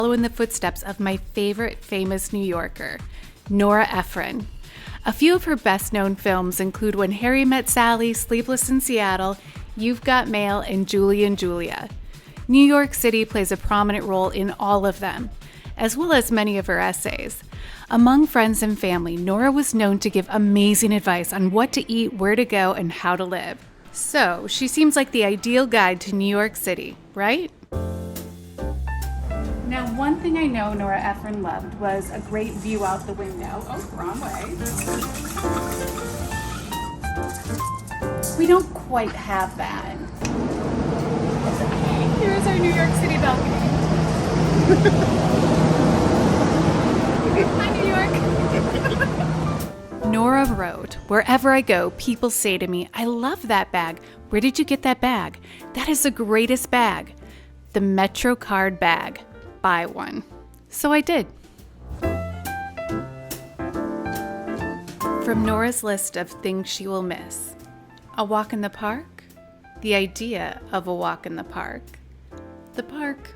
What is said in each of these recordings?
follow in the footsteps of my favorite famous New Yorker, Nora Ephron. A few of her best-known films include When Harry Met Sally, Sleepless in Seattle, You've Got Mail, and Julie and Julia. New York City plays a prominent role in all of them, as well as many of her essays. Among friends and family, Nora was known to give amazing advice on what to eat, where to go, and how to live. So, she seems like the ideal guide to New York City, right? Now, one thing I know Nora Ephron loved was a great view out the window. Oh, wrong way. We don't quite have that. Here's our New York City balcony. Hi, New York. Nora wrote, "Wherever I go, people say to me, 'I love that bag. Where did you get that bag? That is the greatest bag. The MetroCard bag. Buy one.' So I did." From Nora's list of things she will miss: a walk in the park, the idea of a walk in the park, the park.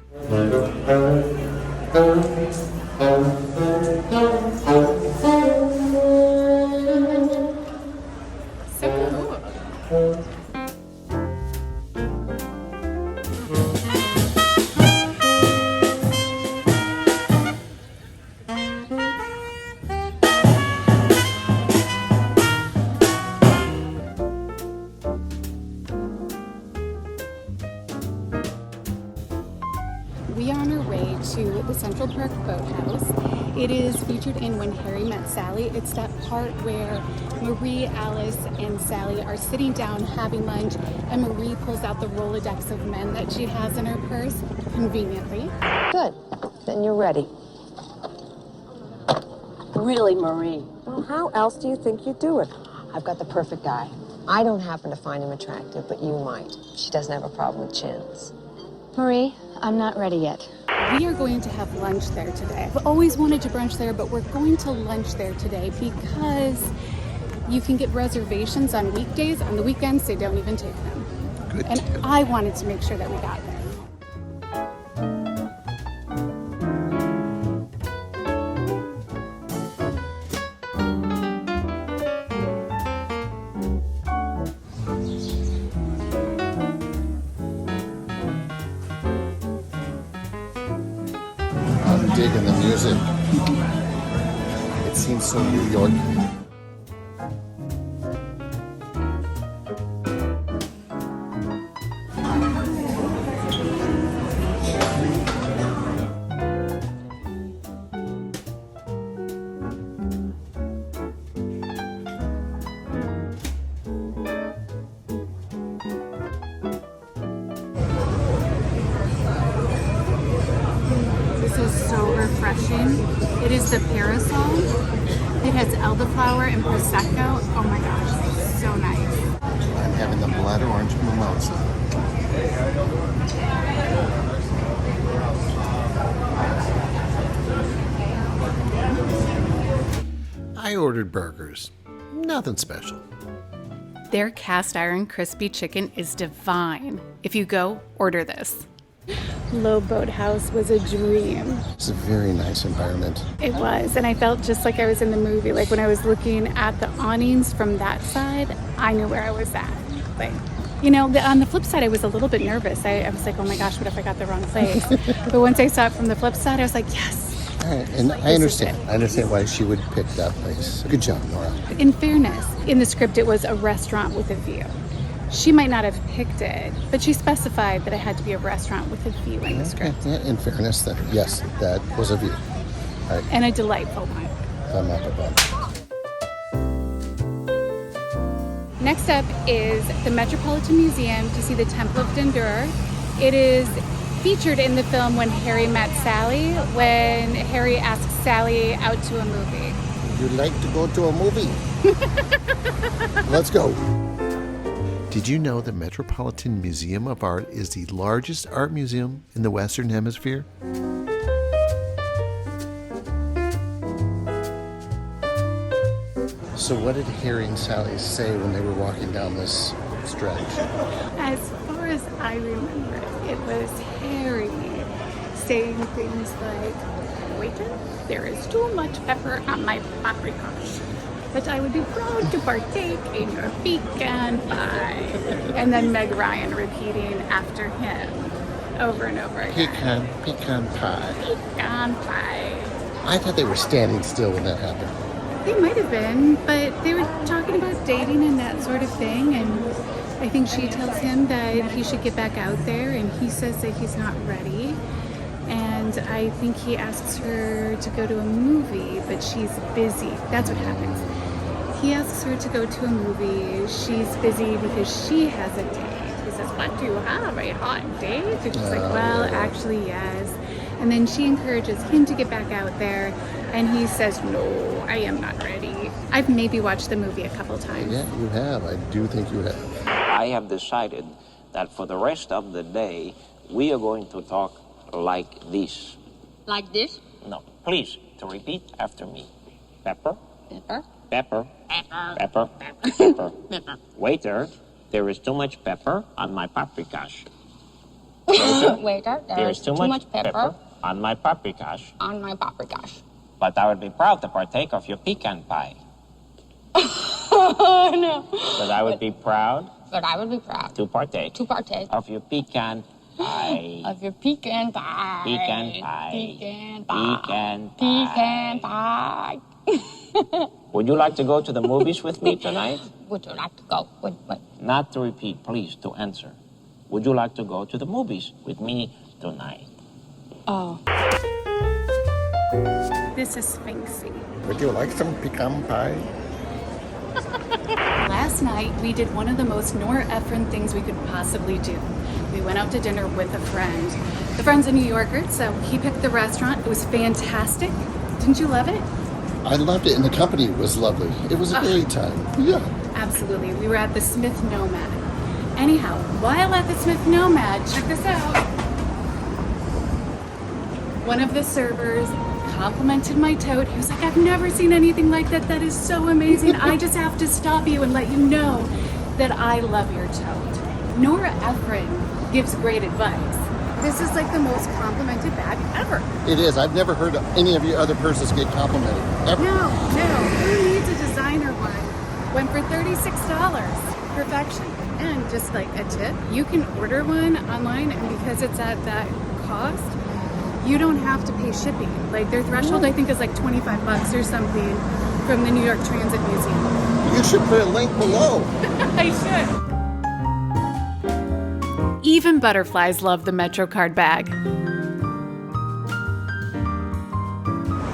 So cool. We are on our way to the Central Park Boathouse. It is featured in When Harry Met Sally. It's that part where Marie, Alice, and Sally are sitting down having lunch, and Marie pulls out the Rolodex of men that she has in her purse, conveniently. Good. Then you're ready. Really, Marie? Well, how else do you think you do it? I've got the perfect guy. I don't happen to find him attractive, but you might. She doesn't have a problem with chins. Marie, I'm not ready yet. We are going to have lunch there today. I've always wanted to brunch there, but we're going to lunch there today because you can get reservations on weekdays. On the weekends, they don't even take them. Good. And I wanted to make sure that we got there. I'm digging the music. It seems so New York. This is so refreshing. It is the parasol. It has elderflower and prosecco. Oh my gosh, so nice. I'm having the blood orange mimosa. I ordered burgers. Nothing special. Their cast iron crispy chicken is divine. If you go, order this. Loeb Boathouse was a dream. It's a very nice environment. It was, and I felt just like I was in the movie. Like when I was looking at the awnings from that side, I knew where I was at. Like, you know, on the flip side, I was a little bit nervous. I was like, oh my gosh, what if I got the wrong place? But once I saw it from the flip side, I was like, yes. All right, and I understand. I understand why she would pick that place. Good job, Nora. In fairness, in the script, it was a restaurant with a view. She might not have picked it, but she specified that it had to be a restaurant with a view in the script. Yeah, in fairness, then yes, that was a view. All right. And a delightful one. I'm up above. Next up is the Metropolitan Museum to see the Temple of Dendura. It is featured in the film When Harry Met Sally, when Harry asks Sally out to a movie. You'd like to go to a movie? Let's go. Did you know the Metropolitan Museum of Art is the largest art museum in the Western Hemisphere? So what did Harry and Sally say when they were walking down this stretch? As far as I remember, it was Harry saying things like, "Waiter, there is too much pepper on my paprika, but I would be proud to partake in your pecan pie." And then Meg Ryan repeating after him over and over again. Pecan pie. Pecan pie. I thought they were standing still when that happened. They might have been, but they were talking about dating and that sort of thing, and I think she tells him that he should get back out there, and he says that he's not ready. And I think he asks her to go to a movie, but she's busy. That's what happens. He asks her to go to a movie. She's busy because she has a date. He says, "What, do you have a hot date?" And she's like, "Well, actually, yes." And then she encourages him to get back out there, and he says, "No, I am not ready." I've maybe watched the movie a couple times. Yeah, you have. I do think you have. I have decided that for the rest of the day, we are going to talk like this. Like this? No, please, to repeat after me. Pepper. Pepper. Pepper. Pepper. Pepper. Pepper. Pepper. Waiter, there is too much pepper on my paprikas. Waiter, There is too much pepper on my paprikas. on my paprikas. But I would be proud to partake of your pecan pie. Oh, no. But I would be proud But I would be proud to partake to partake of your pecan pie. of your pecan pie. Pecan pie. Pecan pie. Pecan pie. Pecan pie. Would you like to go to the movies with me tonight? Would you like to go? What? Not to repeat, please, to answer. Would you like to go to the movies with me tonight? Oh. This is Sphinxy. Would you like some pecan pie? Last night, we did one of the most Nora Ephron things we could possibly do. We went out to dinner with a friend. The friend's a New Yorker, so he picked the restaurant. It was fantastic. Didn't you love it? I loved it, and the company was lovely. It was a great time. Yeah. Absolutely. We were at the Smith Nomad. Anyhow, while at the Smith Nomad, check this out. One of the servers complimented my tote. He was like, "I've never seen anything like that. That is so amazing. I just have to stop you and let you know that I love your tote." Nora Ephron gives great advice. This is like the most complimented bag ever. It is. I've never heard any of your other persons get complimented. Ever. No. Who needs a designer one? Went for $36. Perfection. And just like a tip, you can order one online, and because it's at that cost, you don't have to pay shipping. Like their threshold, I think, is like $25 or something from the New York Transit Museum. You should put a link below. I should. Even butterflies love the MetroCard bag.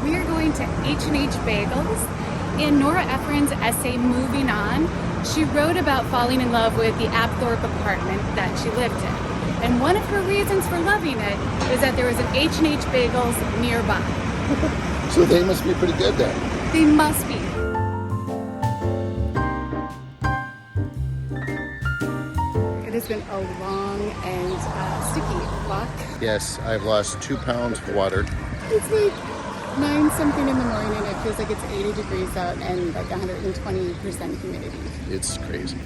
We are going to H&H Bagels. In Nora Ephron's essay, Moving On, she wrote about falling in love with the Apthorpe apartment that she lived in. And one of her reasons for loving it is that there was an H&H Bagels nearby. So they must be pretty good then. They must be. It has been a long and sticky walk. Yes, I've lost 2 pounds of water. It's like 9-something in the morning. It feels like it's 80 degrees out and like 120% humidity. It's crazy.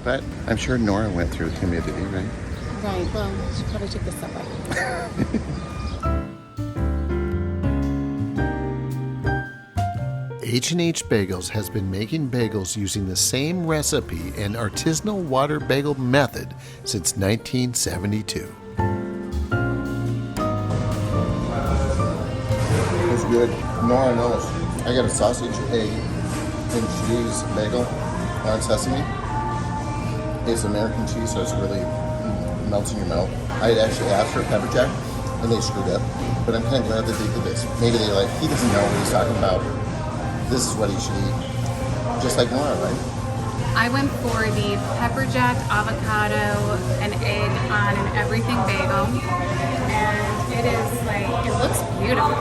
But I'm sure Nora went through humidity, right? Right, well, she probably took the subway. H&H Bagels has been making bagels using the same recipe and artisanal water bagel method since 1972. It's good. Nora knows. I got a sausage, egg, and cheese bagel on sesame. It's American cheese, so it's really melts in your mouth. I had actually asked for a pepper jack, and they screwed up. But I'm kind of glad that they did this. Maybe they're like, he doesn't know what he's talking about. This is what he should eat. Just like Nora, right? I went for the pepper jack, avocado, and egg on an everything bagel. And it is like, it looks beautiful.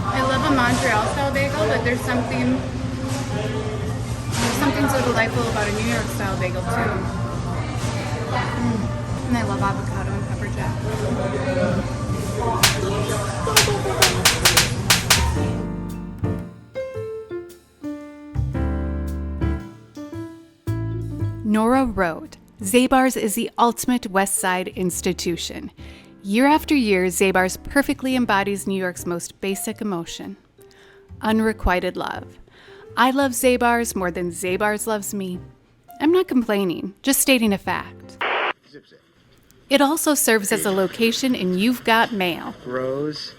I love a Montreal style bagel, but there's something so delightful about a New York style bagel too. And I love avocado and pepper jack. Nora wrote, Zabar's is the ultimate West Side institution. Year after year, Zabar's perfectly embodies New York's most basic emotion: unrequited love. I love Zabar's more than Zabar's loves me. I'm not complaining, just stating a fact. It also serves as a location in You've Got Mail. Rose.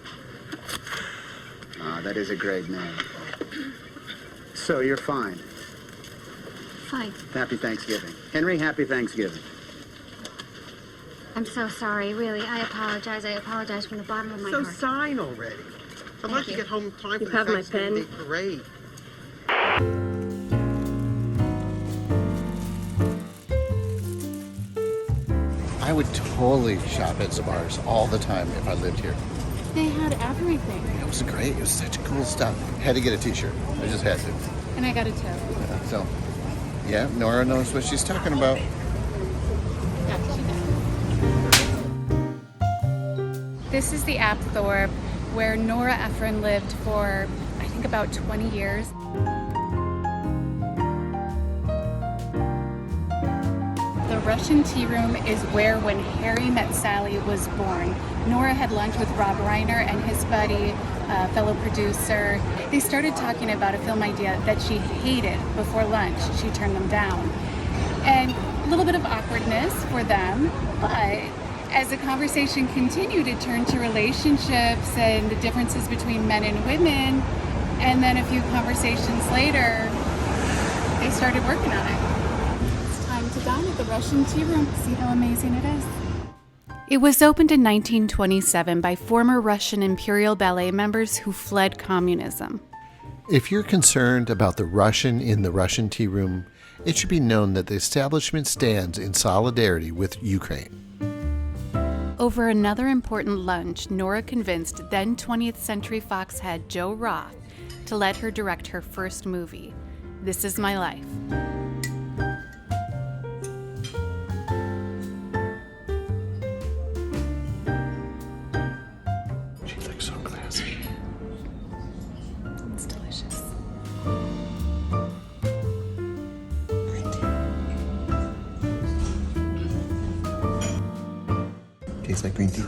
That is a great name. So you're fine. Fine. Happy Thanksgiving. Henry, happy Thanksgiving. I'm so sorry, really. I apologize. I apologize from the bottom of my So heart. sign already. I'd like to you. get home in time You for the have my Thanksgiving pen? Day parade. I would totally shop at Zabar's all the time if I lived here. They had everything. It was great. It was such cool stuff. Had to get a t-shirt. I just had to. And I got a tip. So, yeah, Nora knows what she's talking about. This is the Apthorpe, where Nora Ephron lived for, I think, about 20 years. The Russian tea room is where When Harry Met Sally was born. Nora had lunch with Rob Reiner and his buddy, fellow producer. They started talking about a film idea that she hated before lunch. She turned them down. And a little bit of awkwardness for them, but as the conversation continued, it turned to relationships and the differences between men and women. And then a few conversations later, they started working on it. It's time to dine at the Russian Tea Room. See how amazing it is. It was opened in 1927 by former Russian Imperial Ballet members who fled communism. If you're concerned about the Russian in the Russian Tea Room, it should be known that the establishment stands in solidarity with Ukraine. Over another important lunch, Nora convinced then 20th Century Fox head Joe Roth to let her direct her first movie, This Is My Life. She looks so classy. It's delicious. Tastes like green tea.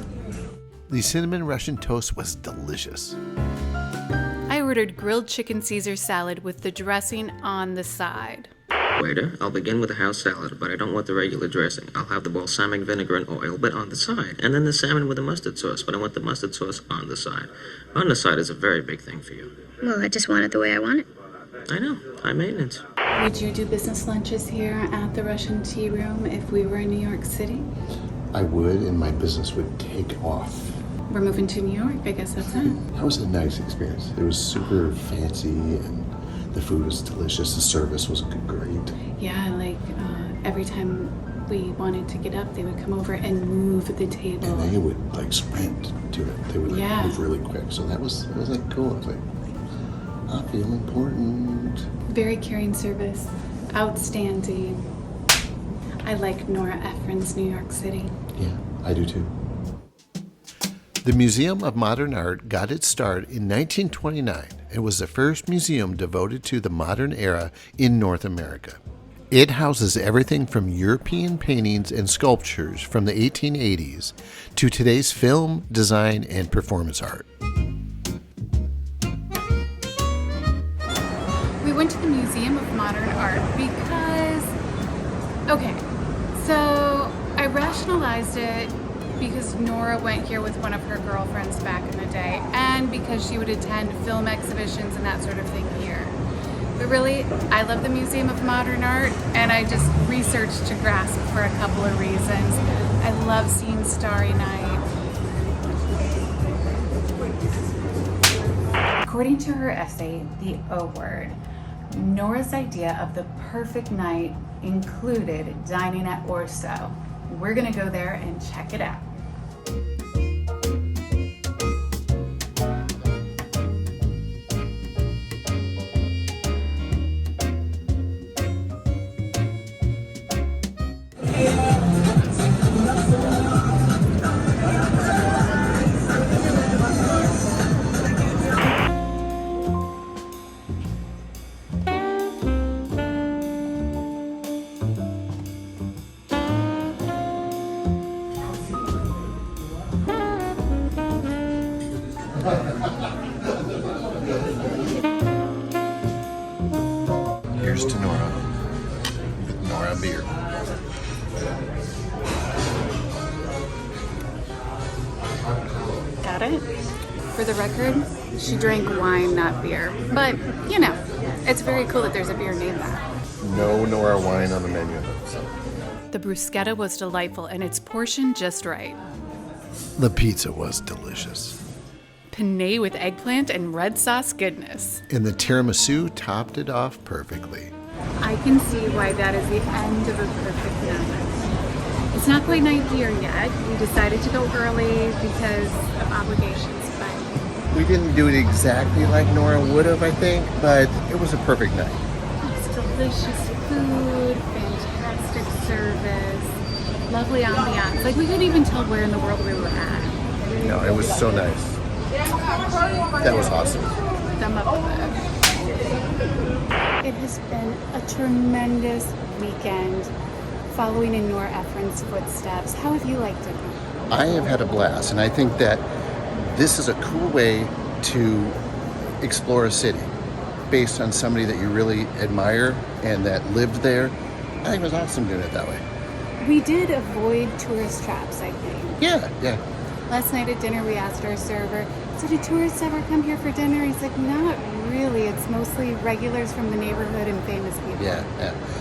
The cinnamon Russian toast was delicious. I ordered grilled chicken Caesar salad with the dressing on the side. Waiter, I'll begin with a house salad, but I don't want the regular dressing. I'll have the balsamic vinegar and oil, but on the side. And then the salmon with the mustard sauce, but I want the mustard sauce on the side. On the side is a very big thing for you. Well, I just want it the way I want it. I know, high maintenance. Would you do business lunches here at the Russian Tea Room if we were in New York City? I would, and my business would take off. We're moving to New York, I guess that's it. That was a nice experience. It was super fancy, and the food was delicious. The service was great. Yeah, like every time we wanted to get up, they would come over and move the table. And they would like sprint to it. They would like Yeah. move really quick. So it was like cool. I was like, I feel important. Very caring service. Outstanding. I like Nora Ephron's New York City. Yeah, I do too. The Museum of Modern Art got its start in 1929 and was the first museum devoted to the modern era in North America. It houses everything from European paintings and sculptures from the 1880s to today's film, design, and performance art. We went to the Museum of Modern Art because, okay, so I rationalized it because Nora went here with one of her girlfriends back in the day, and because she would attend film exhibitions and that sort of thing here. But really, I love the Museum of Modern Art, and I just researched to grasp for a couple of reasons. I love seeing Starry Night. According to her essay, The O Word, Nora's idea of the perfect night included dining at Orso. We're gonna go there and check it out. Here's to Nora with Nora beer. Got it? For the record, she drank wine, not beer. But, you know, it's very cool that there's a beer named that. No Nora wine on the menu. So. The bruschetta was delightful and its portion just right. The pizza was delicious. Penne with eggplant and red sauce goodness. And the tiramisu topped it off perfectly. I can see why that is the end of a perfect night. It's not quite night here yet. We decided to go early because of obligations, but We didn't do it exactly like Nora would have, I think, but it was a perfect night. it's delicious food, fantastic service, lovely ambiance. Like, we couldn't even tell where in the world we were at. No, it was so nice. That was awesome. Thumb up for that. It has been a tremendous weekend following in Nora Ephron's footsteps. How have you liked it? I have had a blast, and I think that this is a cool way to explore a city based on somebody that you really admire and that lived there. I think it was awesome doing it that way. We did avoid tourist traps, I think. Yeah. Last night at dinner, we asked our server, so do tourists ever come here for dinner? He's like, not really. It's mostly regulars from the neighborhood and famous people. Yeah.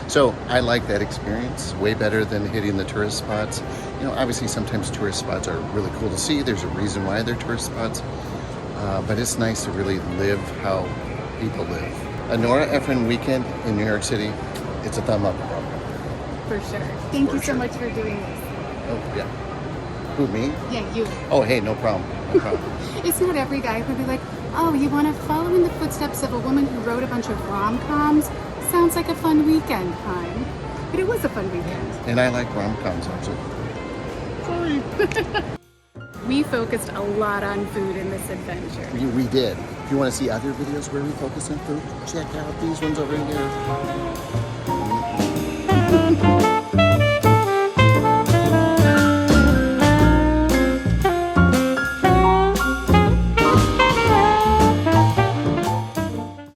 So I like that experience way better than hitting the tourist spots. You know, obviously sometimes tourist spots are really cool to see. There's a reason why they're tourist spots. But it's nice to really live how people live. A Nora Ephron weekend in New York City, it's a thumb up. For sure. Thank you so much for doing this. Oh, yeah. Who, me? Yeah, you. Oh, hey, no problem. It's not every guy who'd be like, oh, you want to follow in the footsteps of a woman who wrote a bunch of rom-coms? Sounds like a fun weekend, hon. But it was a fun weekend. And I like rom-coms, actually. Sorry. We focused a lot on food in this adventure. We did. If you want to see other videos where we focus on food, check out these ones over here.